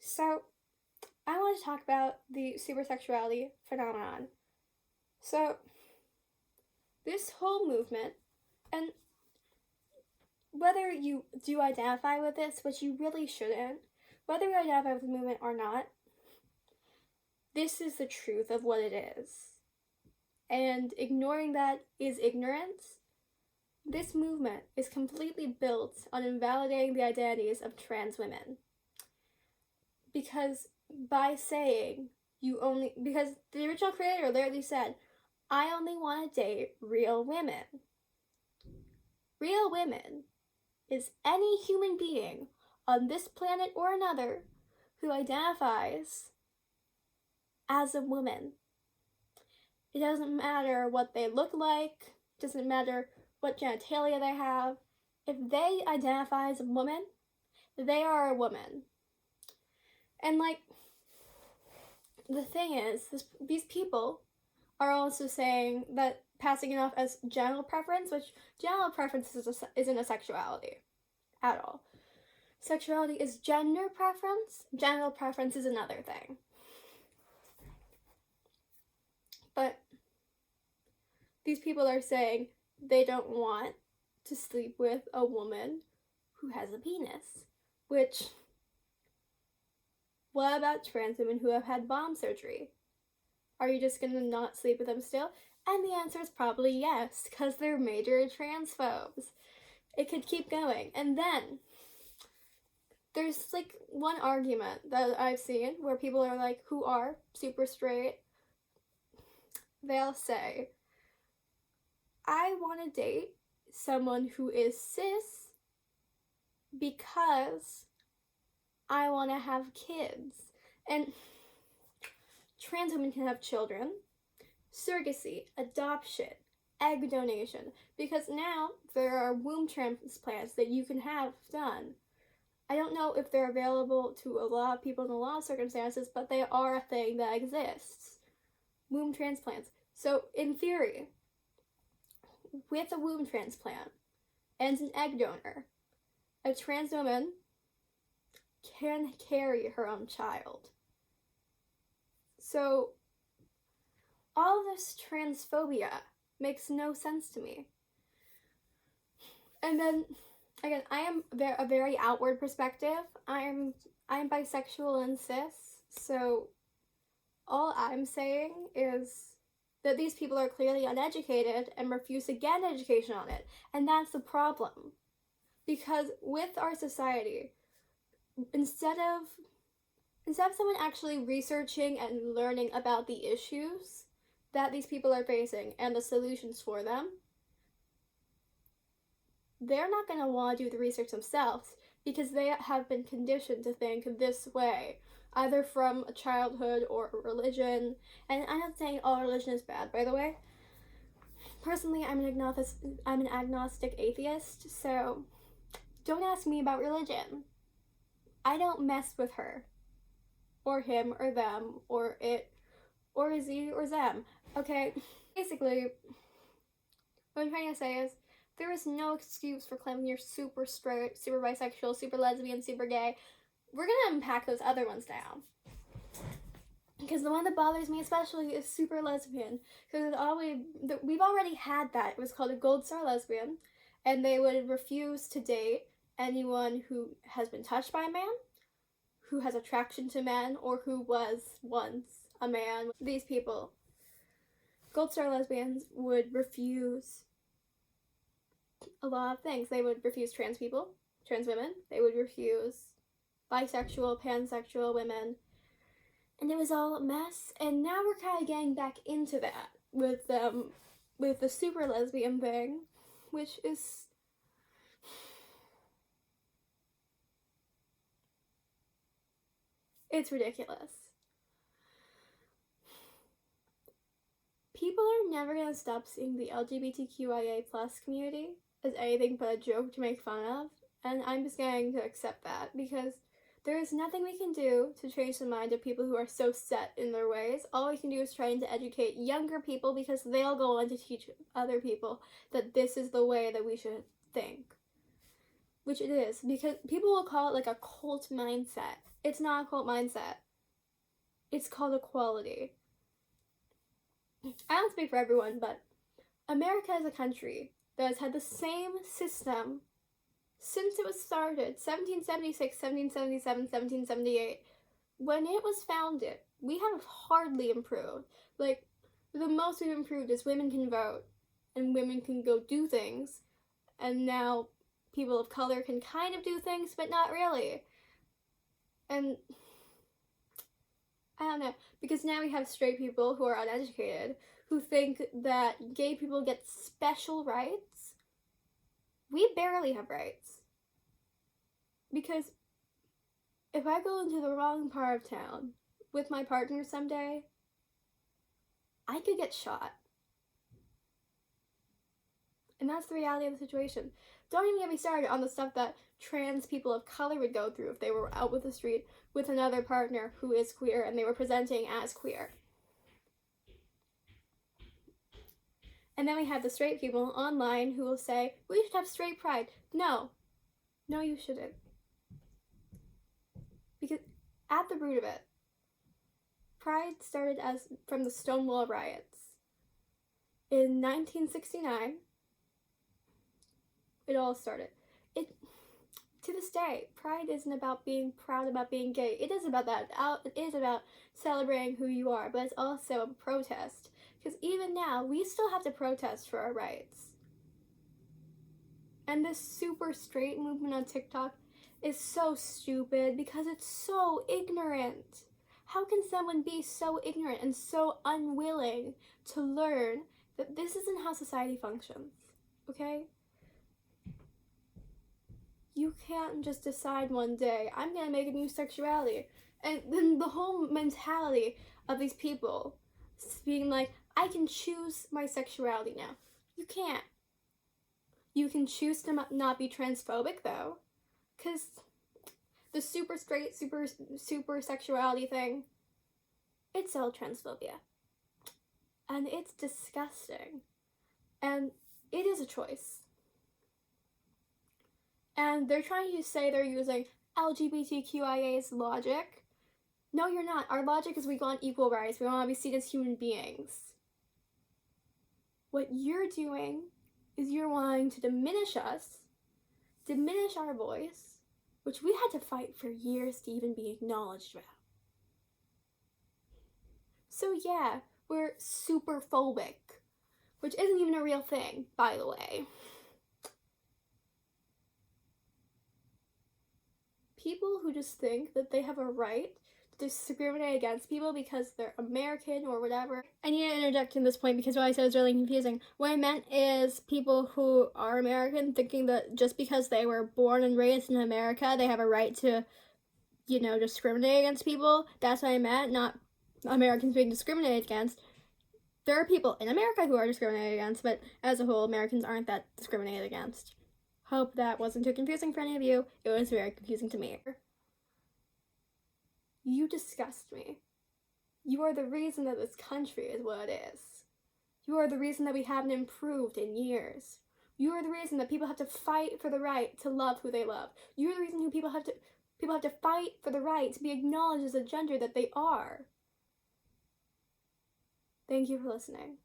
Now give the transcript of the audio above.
So, I want to talk about the supersexuality phenomenon. So, this whole movement, and whether you do identify with this, which you really shouldn't, whether you identify with the movement or not, this is the truth of what it is. And ignoring that is ignorance. This movement is completely built on invalidating the identities of trans women. Because by saying because the original creator literally said, I only want to date real women. Real women is any human being on this planet or another who identifies as a woman. It doesn't matter what they look like, it doesn't matter what genitalia they have. If they identify as a woman, they are a woman. And the thing is, these people are also saying that passing it off as genital preference, which genital preference isn't a sexuality at all. Sexuality is gender preference. Genital preference is another thing. But these people are saying they don't want to sleep with a woman who has a penis. Which, what about trans women who have had bomb surgery? Are you just gonna not sleep with them still? And the answer is probably yes, because they're major transphobes. It could keep going. And then there's one argument that I've seen where people are who are super straight, they'll say, I want to date someone who is cis because I want to have kids. And trans women can have children, surrogacy, adoption, egg donation, because now there are womb transplants that you can have done. I don't know if they're available to a lot of people in a lot of circumstances, but they are a thing that exists. Womb transplants. So, in theory, with a womb transplant and an egg donor, a trans woman can carry her own child. So, all this transphobia makes no sense to me. And then, again, I am a very outward perspective. I'm bisexual and cis, so all I'm saying is that these people are clearly uneducated and refuse to get an education on it. And that's the problem. Because with our society, instead of someone actually researching and learning about the issues that these people are facing and the solutions for them, they're not going to want to do the research themselves because they have been conditioned to think this way, either from childhood or religion. And I'm not saying all religion is bad, by the way. Personally, I'm an agnostic atheist, so don't ask me about religion. I don't mess with her, or him, or them, or it, or Z, or them, okay? Basically, what I'm trying to say is, there is no excuse for claiming you're super straight, super bisexual, super lesbian, super gay. We're gonna unpack those other ones now. Because the one that bothers me especially is super lesbian. Because we've already had that. It was called a gold star lesbian. And they would refuse to date anyone who has been touched by a man, who has attraction to men, or who was once a man. These people, gold star lesbians, would refuse a lot of things. They would refuse trans people, trans women. They would refuse bisexual, pansexual women. And it was all a mess. And now we're kind of getting back into that with the super lesbian thing, which is it's ridiculous. People are never going to stop seeing the LGBTQIA plus community as anything but a joke to make fun of, and I'm just going to accept that because there is nothing we can do to change the mind of people who are so set in their ways. All we can do is try to educate younger people because they'll go on to teach other people that this is the way that we should think. which it is, because people will call it like a cult mindset. It's not a cult mindset. It's called equality. I don't speak for everyone, but America is a country that has had the same system since it was started, 1776, 1777, 1778. When it was founded, we have hardly improved. Like, the most we've improved is women can vote, and women can go do things, and now people of color can kind of do things, but not really. And I don't know, because now we have straight people who are uneducated who think that gay people get special rights. We barely have rights. Because if I go into the wrong part of town with my partner someday, I could get shot. And that's the reality of the situation. Don't even get me started on the stuff that trans people of color would go through if they were out with the street with another partner who is queer and they were presenting as queer. And then we have the straight people online who will say, we should have straight pride. No, you shouldn't. Because at the root of it, pride started as from the Stonewall riots. In 1969, it all started. To this day, pride isn't about being proud about being gay. It is about that. It is about celebrating who you are, but it's also a protest. Because even now, we still have to protest for our rights. And this super straight movement on TikTok is so stupid because it's so ignorant. How can someone be so ignorant and so unwilling to learn that this isn't how society functions? Okay? You can't just decide one day, I'm gonna make a new sexuality. And then the whole mentality of these people being like, I can choose my sexuality now. You can't. You can choose to not be transphobic though, because the super straight, super sexuality thing, it's all transphobia. And it's disgusting. And it is a choice. And they're trying to say they're using LGBTQIA's logic. No, you're not. Our logic is we want equal rights. We want to be seen as human beings. What you're doing is you're wanting to diminish us, diminish our voice, which we had to fight for years to even be acknowledged about. So yeah, we're super phobic, which isn't even a real thing, by the way. People who just think that they have a right to discriminate against people because they're American or whatever. I need to interject in this point because what I said was really confusing. What I meant is people who are American thinking that just because they were born and raised in America, they have a right to, discriminate against people. That's what I meant, not Americans being discriminated against. There are people in America who are discriminated against, but as a whole, Americans aren't that discriminated against. Hope that wasn't too confusing for any of you. It was very confusing to me. You disgust me. You are the reason that this country is what it is. You are the reason that we haven't improved in years. You are the reason that people have to fight for the right to love who they love. You are the reason who people have to fight for the right to be acknowledged as the gender that they are. Thank you for listening.